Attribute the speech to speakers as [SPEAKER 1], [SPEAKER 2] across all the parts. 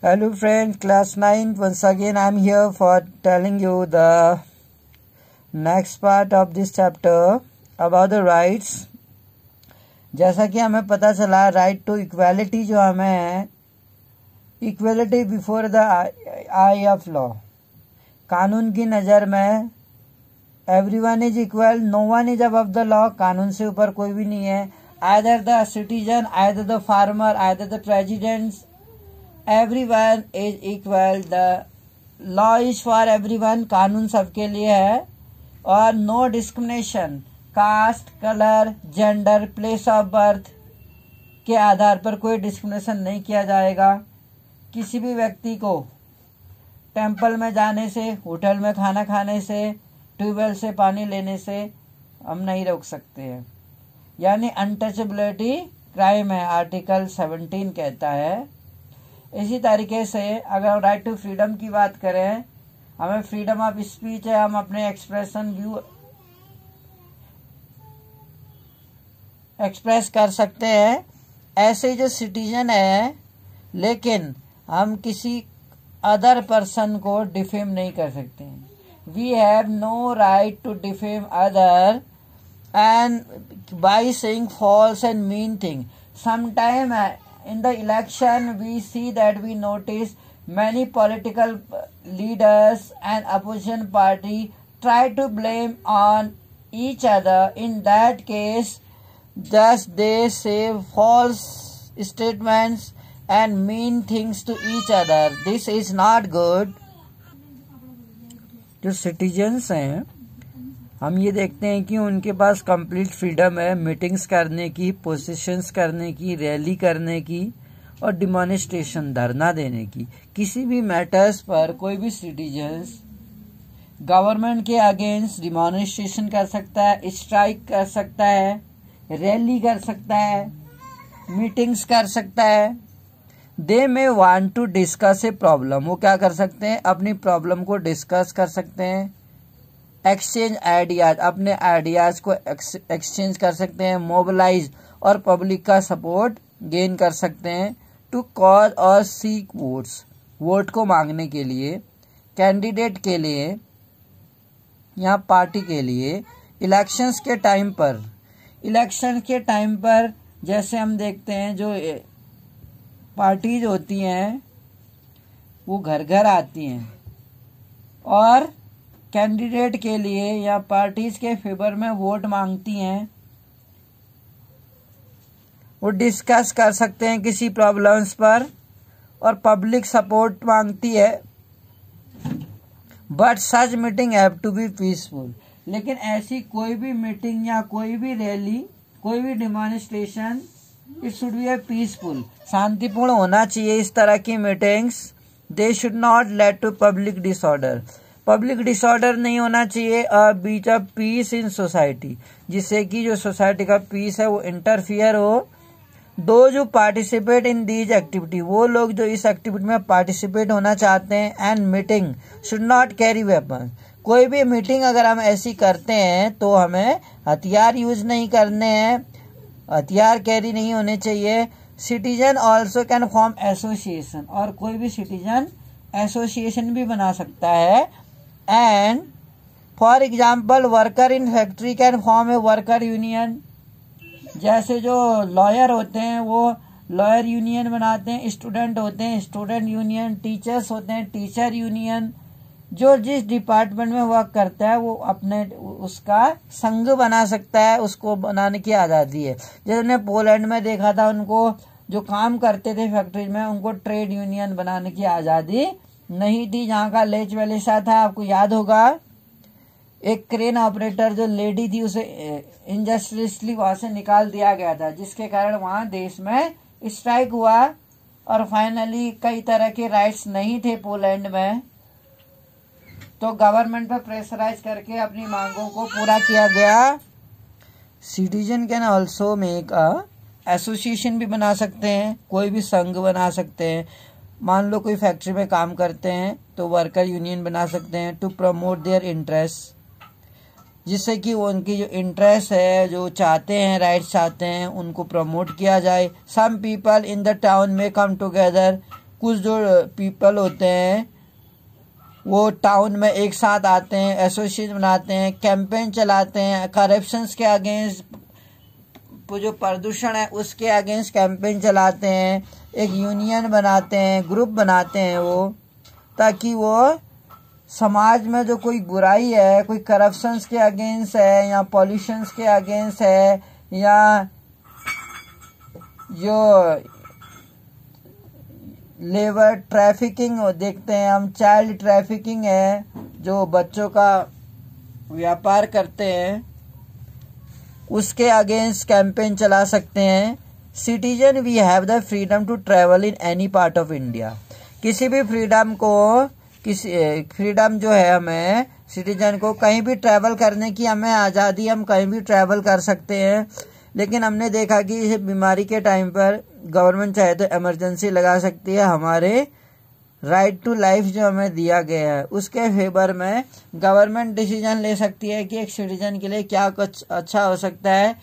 [SPEAKER 1] Hello friend, class 9. Once again I am here for telling you the next part of this chapter about the rights. जैसा कि हमें पता चला right to equality जो हमें है, equality before the eye of law, कानून की नज़र में everyone is equal, no one is above the law, कानून से ऊपर कोई भी नहीं है. Either the citizen, either the farmer, either the president, everyone is equal. The law is for everyone, कानून सबके लिए है. और no discrimination, caste, colour, gender, place of birth के आधार पर कोई डिस्क्रिमिनेशन नहीं किया जाएगा. किसी भी व्यक्ति को टेंपल में जाने से, होटल में खाना खाने से, ट्यूबवेल से पानी लेने से हम नहीं रोक सकते हैं. यानी अनटचेबिलिटी क्राइम है, आर्टिकल 17 कहता है. इसी तरीके से अगर राइट टू फ्रीडम की बात करें, हमें फ्रीडम ऑफ स्पीच है, हम अपने एक्सप्रेशन व्यू एक्सप्रेस कर सकते हैं. ऐसे जो सिटीजन है, लेकिन हम किसी अदर पर्सन को डिफेम नहीं कर सकते हैं. We have no right to defame other and by saying false and mean thing. Sometime in the election we see that we notice many political leaders and opposition party try to blame on each other. In that case just they say false statements and mean things to each other. This is not good. जो citizens हैं, हम ये देखते हैं कि उनके पास complete freedom है meetings करने की, पोजिशंस करने की, रैली करने की और डिमॉन्स्ट्रेशन, धरना देने की. किसी भी मैटर्स पर कोई भी सिटीजन्स गवर्नमेंट के अगेंस्ट डिमॉन्स्ट्रेशन कर सकता है, स्ट्राइक कर सकता है, रैली कर सकता है, मीटिंग्स कर सकता है. They may want to discuss a problem, वो क्या कर सकते हैं, अपनी प्रॉब्लम को डिस्कस कर सकते हैं. एक्सचेंज आइडियाज, अपने आइडियाज को एक्सचेंज कर सकते हैं. मोबिलाइज और पब्लिक का सपोर्ट गेन कर सकते हैं. टू कॉज और सीक वोट्स, वोट को मांगने के लिए, कैंडिडेट के लिए या पार्टी के लिए. इलेक्शंस के टाइम पर जैसे हम देखते हैं जो पार्टीज होती हैं वो घर घर आती हैं और कैंडिडेट के लिए या पार्टीज के फेवर में वोट मांगती हैं. वो डिस्कस कर सकते हैं किसी प्रॉब्लम्स पर और पब्लिक सपोर्ट मांगती है. But such meeting have to be peaceful, लेकिन ऐसी कोई भी मीटिंग या कोई भी रैली, कोई भी demonstration, it should be a peaceful, शांतिपूर्ण होना चाहिए. इस तरह की meetings they should not lead to public disorder, public disorder नहीं होना चाहिए. Breach of peace in society, जिससे कि जो सोसाइटी का पीस है वो इंटरफियर हो. दो जो पार्टिसिपेट इन दीज एक्टिविटी, वो लोग जो इस एक्टिविटी में पार्टिसिपेट होना चाहते हैं. And meeting should not carry weapon, कोई भी मीटिंग अगर हम ऐसी करते हैं तो हमें हथियार यूज नहीं करने हैं, हथियार कैरी नहीं होने चाहिए. Citizen also can form association, और कोई भी सिटीजन एसोसिएशन भी बना सकता है. And for example worker in factory can form a worker union. जैसे जो लॉयर होते हैं वो लॉयर यूनियन बनाते हैं, स्टूडेंट होते हैं स्टूडेंट यूनियन, टीचर्स होते हैं टीचर यूनियन. जो जिस डिपार्टमेंट में वर्क करता है वो अपने उसका संघ बना सकता है, उसको बनाने की आज़ादी है. जैसे हमने पोलैंड में देखा था, उनको जो काम करते थे फैक्ट्री में उनको ट्रेड यूनियन बनाने की आज़ादी नहीं थी. जहाँ का लेच वेलेसा था, आपको याद होगा, एक क्रेन ऑपरेटर जो लेडी थी उसे इनजस्टिसली वहां से निकाल दिया गया था, जिसके कारण वहां देश में स्ट्राइक हुआ और फाइनली कई तरह के राइट्स नहीं थे पोलैंड में, तो गवर्नमेंट पर प्रेशराइज करके अपनी मांगों को पूरा किया गया. Citizen can also make association भी बना सकते हैं, कोई भी संघ बना सकते हैं. मान लो कोई फैक्ट्री में काम करते हैं तो वर्कर यूनियन बना सकते हैं. टू प्रमोट देयर इंटरेस्ट, जिससे कि वो उनकी जो इंटरेस्ट है, जो चाहते हैं, राइट्स चाहते हैं, उनको प्रमोट किया जाए. Some people in the town में कम टुगेदर, कुछ जो पीपल होते हैं वो टाउन में एक साथ आते हैं, एसोसिएशन बनाते हैं, कैंपेन चलाते हैं, करप्शंस के अगेंस्ट, जो प्रदूषण है उसके अगेंस्ट कैंपेन चलाते हैं, एक यूनियन बनाते हैं, ग्रुप बनाते हैं वो, ताकि वो समाज में जो कोई बुराई है, कोई करप्शंस के अगेंस्ट है या पॉल्यूशंस के अगेंस्ट है या जो लेबर ट्रैफिकिंग देखते हैं हम, चाइल्ड ट्रैफिकिंग है, जो बच्चों का व्यापार करते हैं, उसके अगेंस्ट कैंपेन चला सकते हैं। Citizen we have the freedom to travel in any part of India. किसी भी फ्रीडम जो है, हमें सिटीजन को कहीं भी ट्रैवल करने की हमें आज़ादी, हम कहीं भी ट्रैवल कर सकते हैं। लेकिन हमने देखा कि इस बीमारी के टाइम पर गवर्नमेंट चाहे तो इमरजेंसी लगा सकती है। हमारे राइट टू लाइफ जो हमें दिया गया है उसके फेवर में गवर्नमेंट डिसीजन ले सकती है कि एक सिटीजन के लिए क्या कुछ अच्छा हो सकता है।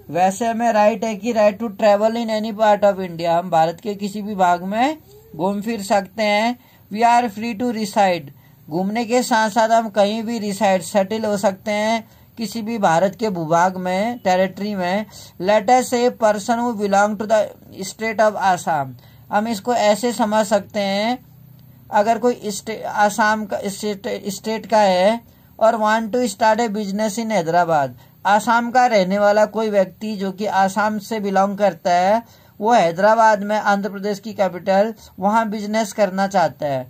[SPEAKER 1] वैसे हमें राइट है कि right to travel in any part of India, हम भारत के किसी भी भाग में घूम फिर सकते हैं। We are free to reside, घूमने के साथ साथ हम कहीं भी रिसाइड सेटल हो सकते हैं किसी भी भारत के भूभाग में, टेरिटरी में। Let us say person who belong to the state of Assam, हम इसको ऐसे समझ सकते हैं, अगर कोई आसाम का स्टेट का है और want to start a business in Hyderabad, Assam का रहने वाला कोई व्यक्ति जो कि आसाम से बिलोंग करता है, वो हैदराबाद में, आंध्र प्रदेश की कैपिटल, वहां बिजनेस करना चाहता है।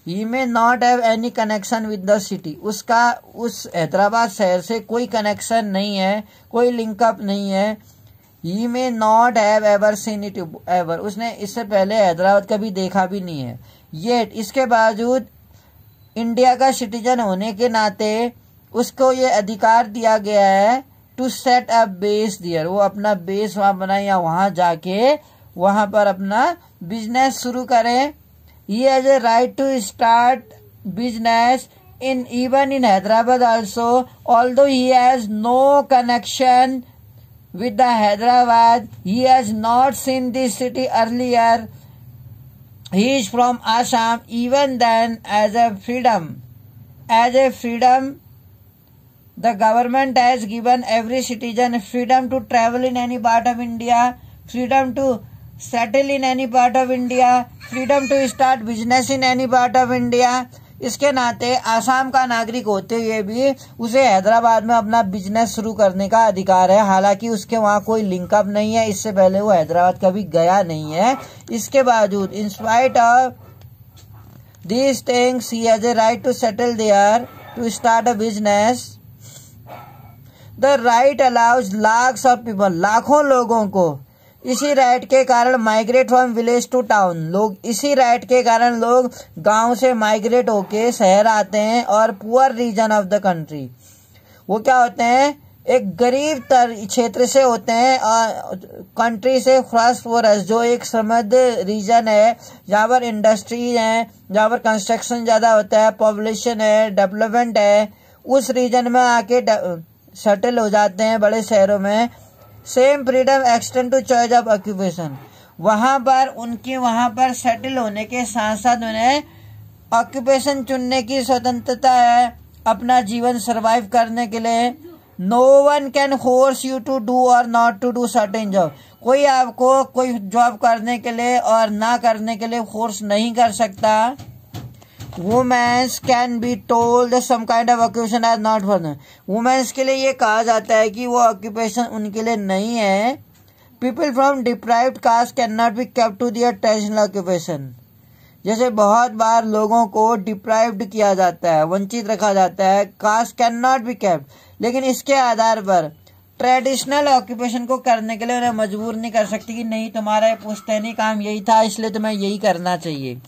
[SPEAKER 1] He may not have any connection with the city, उसका उस हैदराबाद शहर से कोई कनेक्शन नहीं है, कोई लिंकअप नहीं है। He may not have ever seen it ever, उसने इससे पहले हैदराबाद कभी देखा भी नहीं है। ये इसके बावजूद इंडिया का सिटीजन होने के नाते उसको ये अधिकार दिया गया है टू सेट अप बेस दियर, वो अपना बेस वहां बनाए या वहां जाके वहां पर अपना बिजनेस शुरू करे। He has a right to start business in even in Hyderabad also, although he has no connection with the Hyderabad, he has not seen this city earlier, he is from Assam. Even then, as a freedom, the government has given every citizen freedom to travel in any part of India, freedom to settle in any part of India, freedom to start business in any part of India. इसके नाते आसाम का नागरिक होते हुए भी उसे हैदराबाद में अपना बिजनेस शुरू करने का अधिकार है। हालांकि उसके वहां कोई लिंकअप नहीं है, इससे पहले वो हैदराबाद कभी गया नहीं है। इसके बावजूद in spite of these things he has a right to settle there, to start a business. The right allows lakhs of people, लाखों लोगों को इसी राइट के कारण migrate from village to town, लोग इसी राइट के कारण लोग गांव से माइग्रेट होके शहर आते हैं। और poor region of the country, वो क्या होते हैं, एक गरीब क्षेत्र से होते हैं और कंट्री से फॉस्फोरस, जो एक समृद्ध रीजन है जहाँ पर इंडस्ट्री है, जहाँ पर कंस्ट्रक्शन ज्यादा होता है, पॉपुलेशन है, डेवलपमेंट है, उस रीजन में आके सेटल हो जाते हैं बड़े शहरों में। Same freedom extend to choice of occupation, वहां पर सेटल होने के साथ साथ उन्हें ऑक्यूपेशन चुनने की स्वतंत्रता है अपना जीवन सरवाइव करने के लिए। No one can force you to do or not to do certain job, कोई आपको कोई जॉब करने के लिए और ना करने के लिए फोर्स नहीं कर सकता। Womens can be told some kind of occupation as not for them, womens के लिए ये कहा जाता है कि वो ऑक्यूपेशन उनके लिए नहीं है। People from deprived caste can not be kept to their traditional occupation, जैसे बहुत बार लोगों को डिप्राइव्ड किया जाता है, वंचित रखा जाता है, caste can not be kept, लेकिन इसके आधार पर ट्रेडिशनल ऑक्यूपेशन को करने के लिए उन्हें मजबूर नहीं कर सकती कि नहीं तुम्हारा पुश्तैनी काम यही था इसलिए तुम्हें यही करना चाहिए।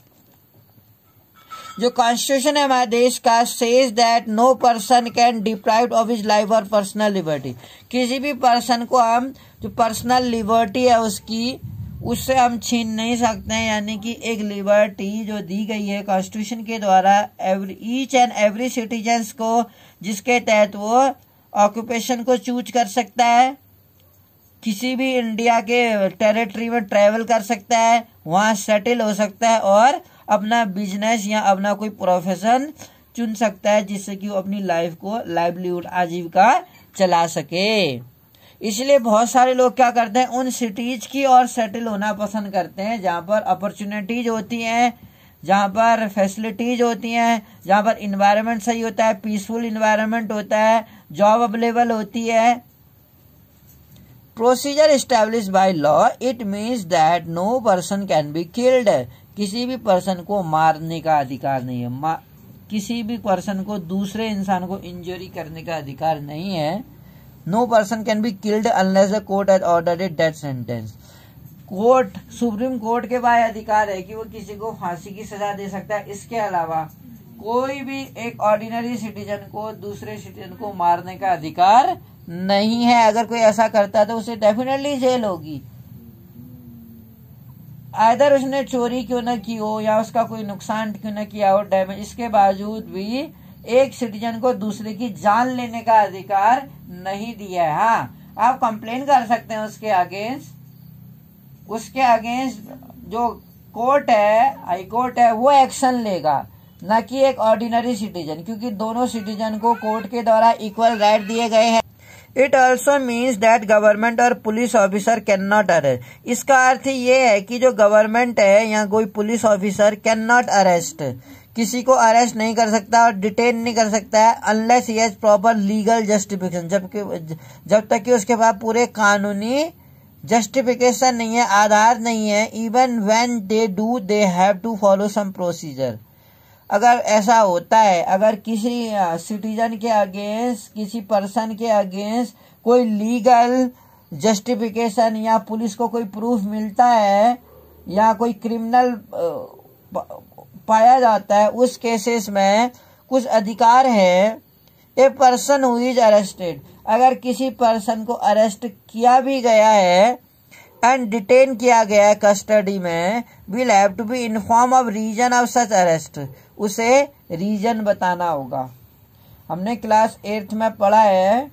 [SPEAKER 1] जो कॉन्स्टिट्यूशन है हमारे देश का says that no person can deprive of his life और पर्सनल लिबर्टी, किसी भी पर्सन को हम जो पर्सनल लिबर्टी है उससे हम छीन नहीं सकते हैं। यानी कि एक लिबर्टी जो दी गई है कॉन्स्टिट्यूशन के द्वारा ईच एंड एवरी सिटीजन्स को, जिसके तहत वो ऑक्यूपेशन को चूज कर सकता है। किसी भी इंडिया के टेरिटरी में ट्रैवल कर सकता है, वहाँ सेटल हो सकता है और अपना बिजनेस या अपना कोई प्रोफेशन चुन सकता है, जिससे कि वो अपनी लाइफ को लाइवलीहुड आजीविका चला सके। इसलिए बहुत सारे लोग क्या करते हैं, उन सिटीज की और सेटल होना पसंद करते हैं जहाँ पर अपॉर्चुनिटीज होती हैं, जहाँ पर फैसिलिटीज होती हैं, जहाँ पर इन्वायरमेंट सही होता है, पीसफुल इन्वायरमेंट होता है, जॉब अवेलेबल होती है। Procedure establish by law, it means that no person can be killed. किसी भी पर्सन को मारने का अधिकार नहीं है, किसी भी पर्सन को दूसरे इंसान को इंजरी करने का अधिकार नहीं है। No person can be killed unless the court has ordered a death sentence. Court, supreme court के पास अधिकार है कि वो किसी को फांसी की सजा दे सकता है। इसके अलावा कोई भी एक ऑर्डिनरी सिटीजन को दूसरे सिटीजन को मारने का अधिकार नहीं है। अगर कोई ऐसा करता है तो उसे डेफिनेटली जेल होगी। आइदर उसने चोरी क्यों न की हो या उसका कोई नुकसान क्यों न किया हो, डैमेज, इसके बावजूद भी एक सिटीजन को दूसरे की जान लेने का अधिकार नहीं दिया है। हाँ, आप कंप्लेन कर सकते हैं उसके अगेंस्ट जो कोर्ट है, हाई कोर्ट है, वो एक्शन लेगा, न कि एक ऑर्डिनरी सिटीजन, क्योंकि दोनों सिटीजन को कोर्ट के द्वारा इक्वल राइट दिए गए हैं। It also means that government और police officer can not arrest. इसका अर्थ ये है कि जो गवर्नमेंट है या कोई police officer can not arrest, किसी को अरेस्ट नहीं कर सकता और डिटेन नहीं कर सकता है unless he has proper legal justification, जब तक कि उसके पास पूरे कानूनी जस्टिफिकेशन नहीं है, आधार नहीं है। Even when they do they have to follow some procedure. अगर ऐसा होता है, अगर किसी सिटीजन के अगेंस्ट, किसी पर्सन के अगेंस्ट कोई लीगल जस्टिफिकेशन या पुलिस को कोई प्रूफ मिलता है या कोई क्रिमिनल पाया जाता है, उस केसेस में कुछ अधिकार है। A person who is arrested, अगर किसी पर्सन को अरेस्ट किया भी गया है एंड डिटेन किया गया है कस्टडी में, will have to be inform of reason of such arrest. उसे रीजन बताना होगा। हमने क्लास 8th में पढ़ा है,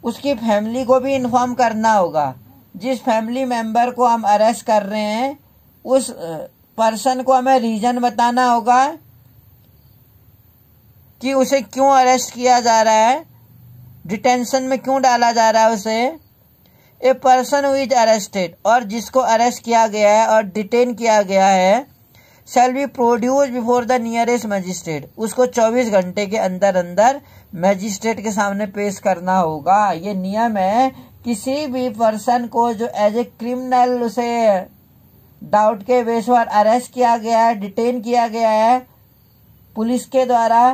[SPEAKER 1] उसकी फैमिली को भी इन्फॉर्म करना होगा। जिस फैमिली मेंबर को हम अरेस्ट कर रहे हैं उस पर्सन को हमें रीजन बताना होगा कि उसे क्यों अरेस्ट किया जा रहा है, डिटेंशन में क्यों डाला जा रहा है उसे। A person who is arrested, और जिसको अरेस्ट किया गया है और डिटेन किया गया है, shall be produce before the nearest magistrate, उसको 24 घंटे के अंदर अंदर मजिस्ट्रेट के सामने पेश करना होगा। ये नियम है। किसी भी पर्सन को जो एज ए क्रिमिनल उसे डाउट के बेस पर अरेस्ट किया गया है, डिटेन किया गया है पुलिस के द्वारा,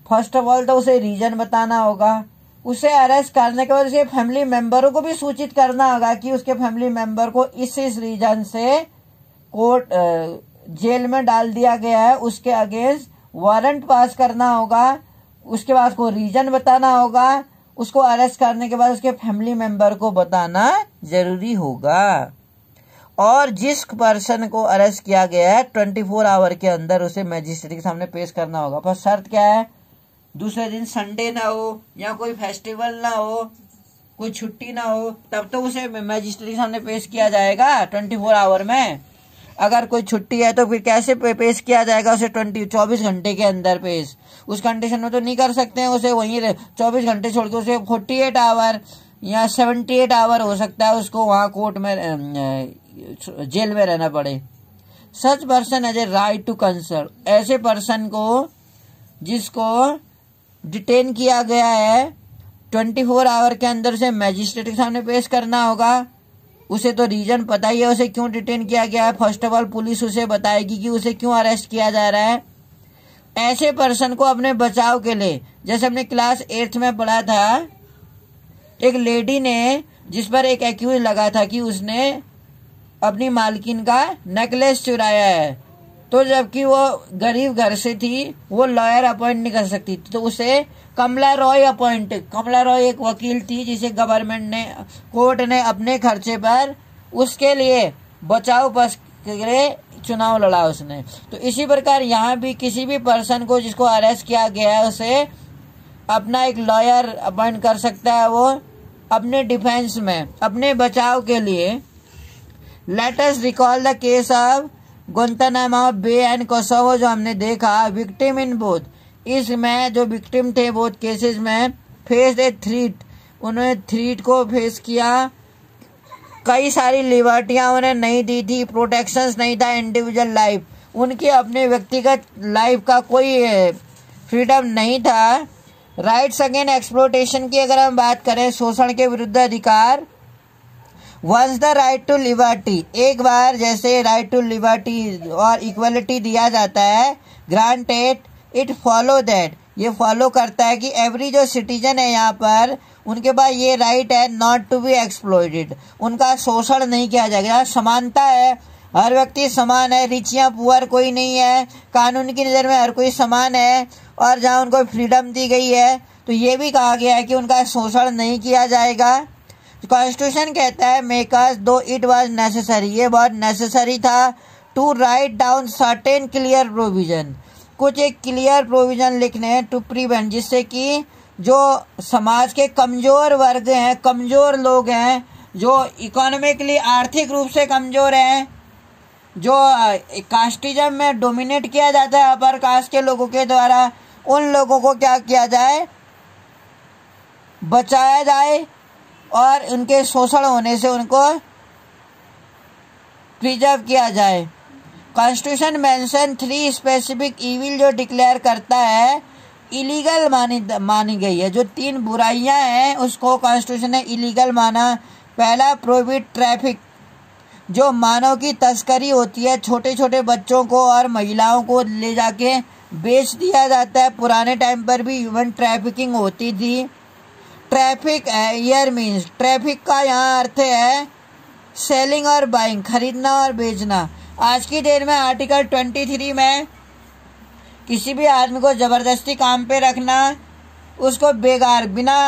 [SPEAKER 1] फर्स्ट ऑफ ऑल तो उसे रीजन बताना होगा। उसे अरेस्ट करने के बाद उसके फैमिली मेंबरों को भी सूचित करना होगा कि उसके फैमिली मेंबर को इस रीजन से कोर्ट जेल में डाल दिया गया है। उसके अगेंस्ट वारंट पास करना होगा, उसके बाद उसको रीजन बताना होगा। उसको अरेस्ट करने के बाद उसके फैमिली मेंबर को बताना जरूरी होगा। और जिस पर्सन को अरेस्ट किया गया है 24 आवर के अंदर उसे मजिस्ट्रेट के सामने पेश करना होगा। पर शर्त क्या है, दूसरे दिन संडे ना हो या कोई फेस्टिवल ना हो, कोई छुट्टी ना हो, तब तो उसे मजिस्ट्रेट के सामने पेश किया जाएगा 24 आवर में। अगर कोई छुट्टी है तो फिर कैसे पेश किया जाएगा उसे 24 घंटे के अंदर पेश। उस कंडीशन में तो नहीं कर सकते हैं उसे वहीं 24 घंटे छोड़ के उसे 48 आवर या 78 आवर हो सकता है उसको वहां कोर्ट में जेल में रहना पड़े। Such person as a right to concern, ऐसे पर्सन को जिसको डिटेन किया गया है 24 आवर के अंदर से मजिस्ट्रेट के सामने पेश करना होगा। उसे तो रीजन पता ही है उसे क्यों डिटेन किया गया है। फर्स्ट ऑफ ऑल पुलिस उसे बताएगी कि उसे क्यों अरेस्ट किया जा रहा है। ऐसे पर्सन को अपने बचाव के लिए, जैसे हमने क्लास 8th में पढ़ा था, एक लेडी ने जिस पर एक एक्यूज लगा था कि उसने अपनी मालकिन का नेकलेस चुराया है, तो जबकि वो गरीब घर से थी, वो लॉयर अपॉइंट नहीं कर सकती थी, तो उसे कमला रॉय एक वकील थी जिसे गवर्नमेंट ने, कोर्ट ने अपने खर्चे पर उसके लिए बचाव पक्ष के लिए चुनाव लड़ा उसने। तो इसी प्रकार यहाँ भी किसी भी पर्सन को जिसको अरेस्ट किया गया है उसे अपना एक लॉयर अपॉइंट कर सकता है वो, अपने डिफेंस में, अपने बचाव के लिए। Let us recall the case of Guantanamo Bay and Kosovo, जो हमने देखा। विक्टिम इन बोथ, इसमें जो विक्टिम थे बोथ केसेस में, फेस ए थ्रेट, उन्होंने थ्रेट को फेस किया। कई सारी लिबर्टियां उन्हें नहीं दी थी, प्रोटेक्शंस नहीं था, इंडिविजुअल लाइफ, उनके अपने व्यक्तिगत लाइफ का कोई फ्रीडम नहीं था। राइट्स अगेंस्ट एक्सप्लोटेशन की अगर हम बात करें, शोषण के विरुद्ध अधिकार। Once the right to liberty, एक बार जैसे राइट टू लिबर्टी और इक्वलिटी दिया जाता है, ग्रांटेड, इट फॉलो दैट, ये फॉलो करता है कि एवरी जो सिटीजन है यहाँ पर, उनके पास ये राइट है नॉट टू बी एक्सप्लॉइटेड, उनका शोषण नहीं किया जाएगा। समानता है, हर व्यक्ति समान है, रिच या पुअर कोई नहीं है, कानून की नज़र में हर कोई समान है। और जहाँ उनको फ्रीडम दी गई है तो ये भी कहा गया है कि उनका शोषण नहीं किया जाएगा। कॉन्स्टिट्यूशन कहता है मेकर्स दो इट वाज नेसेसरी, ये बहुत नेसेसरी था, to write down certain clear provision, कुछ एक क्लियर प्रोविजन लिखने, टू प्रिवेंट, जिससे कि जो समाज के कमज़ोर वर्ग हैं, कमज़ोर लोग हैं, जो इकोनॉमिकली आर्थिक रूप से कमज़ोर हैं, जो कास्टिज्म में डोमिनेट किया जाता है अपर कास्ट के लोगों के द्वारा, उन लोगों को क्या किया जाए, बचाया जाए और उनके शोषण होने से उनको प्रिजर्व किया जाए। कॉन्स्टिट्यूशन मेंशन 3 स्पेसिफिक इविल जो डिक्लेयर करता है, इलीगल मानी गई है, जो 3 बुराइयां हैं उसको कॉन्स्टिट्यूशन ने इलीगल माना। पहला, प्रोहिबिट ट्रैफिक, जो मानव की तस्करी होती है, छोटे छोटे बच्चों को और महिलाओं को ले जाके बेच दिया जाता है। पुराने टाइम पर भी ह्यूमन ट्रैफिकिंग होती थी। ट्रैफिक ईयर मीन्स, ट्रैफिक का यहाँ अर्थ है सेलिंग और बाइंग, खरीदना और बेचना। आज की डेट में आर्टिकल 23 में किसी भी आदमी को ज़बरदस्ती काम पे रखना, उसको बेकार बिना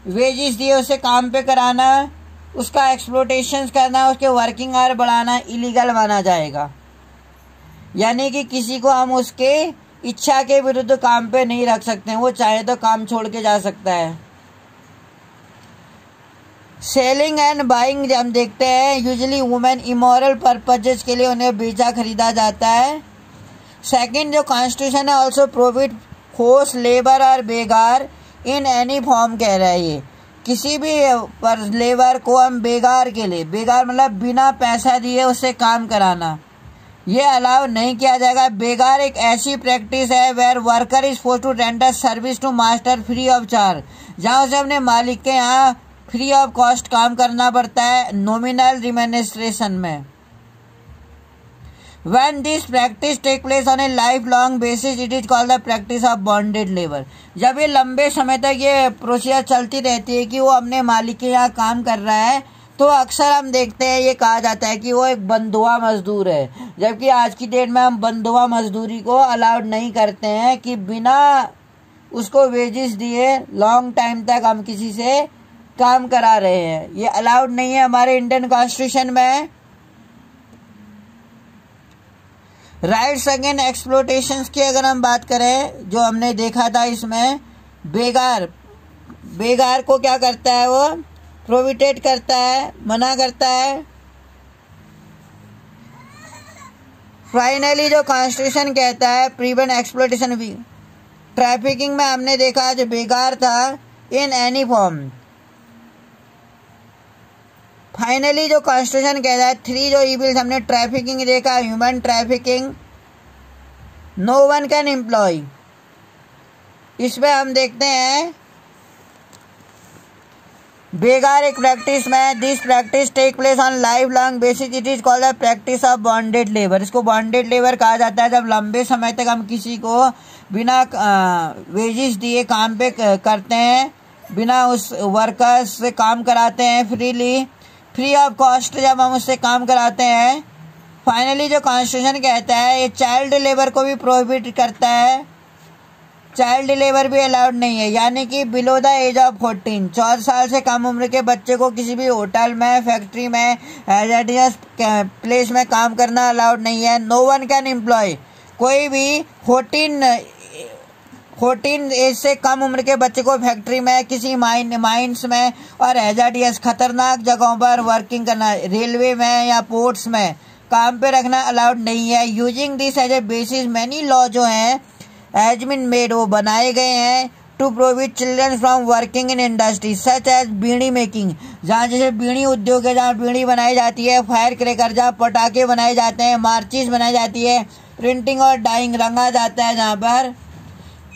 [SPEAKER 1] वेजिस दिए उसे काम पे कराना, उसका एक्सप्लोटेशन करना, उसके वर्किंग आवर बढ़ाना इलीगल माना जाएगा। यानी कि किसी को हम उसके इच्छा के विरुद्ध काम पे नहीं रख सकते हैं, वो चाहे तो काम छोड़ के जा सकता है। सेलिंग एंड बाइंग हम देखते हैं, यूजुअली वुमेन इमोरल पर्पजेस के लिए उन्हें बेचा खरीदा जाता है। सेकंड, जो कॉन्स्टिट्यूशन है ऑल्सो प्रोहिबिट फोर्स लेबर और बेगार इन एनी फॉर्म, कह रहा है ये किसी भी पर लेबर को हम बेगार के लिए, बेगार मतलब बिना पैसा दिए उससे काम कराना, ये अलाउ नहीं किया जाएगा। बेगार एक ऐसी प्रैक्टिस है where worker is force to render service to master free of charge, जहाँ उसे अपने मालिक के यहाँ फ्री ऑफ कॉस्ट काम करना पड़ता है, नॉमिनल रिम्यूनरेशन में। When this practice take place on a lifelong basis, it is called the practice of bonded labor. जब ये लंबे समय तक ये प्रोसीजर चलती रहती है कि वो अपने मालिक के यहाँ काम कर रहा है, तो अक्सर हम देखते हैं ये कहा जाता है कि वो एक बंधुआ मजदूर है। जबकि आज की डेट में हम बंधुआ मजदूरी को अलाउड नहीं करते हैं कि बिना उसको वेजेस दिए लॉन्ग टाइम तक हम किसी से काम करा रहे हैं, ये अलाउड नहीं है हमारे इंडियन कॉन्स्टिट्यूशन में। राइट्स अगेंस्ट एक्सप्लोटेशंस की अगर हम बात करें, जो हमने देखा था इसमें, बेगार को क्या करता है, वो प्रोहिबिटेट करता है, मना करता है। फाइनली जो कॉन्स्टिट्यूशन कहता है प्रिवेंट एक्सप्लोटेशन भी, ट्रैफिकिंग में हमने देखा जो बेगार था इन एनी फॉर्म। फाइनली जो कॉन्स्टिट्यूशन कहता है 3 जो इविल्स हमने ट्रैफिकिंग देखा, human trafficking, no one can employ, इसमें हम देखते हैं बेगार एक प्रैक्टिस में, this practice take place on life long basis, it is called the practice of bonded labour. इसको बॉन्डेड लेबर कहा जाता है जब लंबे समय तक हम किसी को बिना वेजेस दिए काम पे करते हैं, बिना उस वर्कर्स से काम कराते हैं फ्रीली, फ्री ऑफ कॉस्ट जब हम उससे काम कराते हैं। फाइनली जो कॉन्स्टिट्यूशन कहता है ये चाइल्ड लेबर को भी प्रोहिबिट करता है, चाइल्ड लेबर भी अलाउड नहीं है, यानी कि बिलो द एज ऑफ 14 साल से कम उम्र के बच्चे को किसी भी होटल में, फैक्ट्री में, हैजार्डियस प्लेस में काम करना अलाउड नहीं है। नो वन कैन एम्प्लॉय, कोई भी 14 14 एज से कम उम्र के बच्चे को फैक्ट्री में, किसी माइंस में और हैजार्डियस खतरनाक जगहों पर वर्किंग करना, रेलवे में या पोर्ट्स में काम पे रखना अलाउड नहीं है। Using this as a basis many law जो हैं हैज बीन मेड, वो बनाए गए हैं to prohibit children from working in industry such as beedi making, जहाँ जैसे बीड़ी उद्योग है, जहाँ बीड़ी बनाई जाती है, फायर क्रैकर जहाँ पटाखे बनाए जाते हैं, मार्चिस बनाई जाती है, प्रिंटिंग और डाइंग रंगा जाता है, जहाँ पर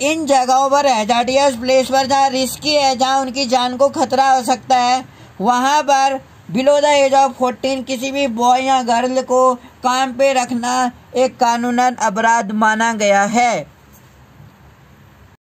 [SPEAKER 1] इन जगहों पर हैजार्डियस प्लेस पर जहाँ रिस्की है, जहाँ उनकी जान को खतरा हो सकता है, वहाँ पर बिलो द एज ऑफ 14 किसी भी बॉय या गर्ल को काम पे रखना एक कानूनन अपराध माना गया है।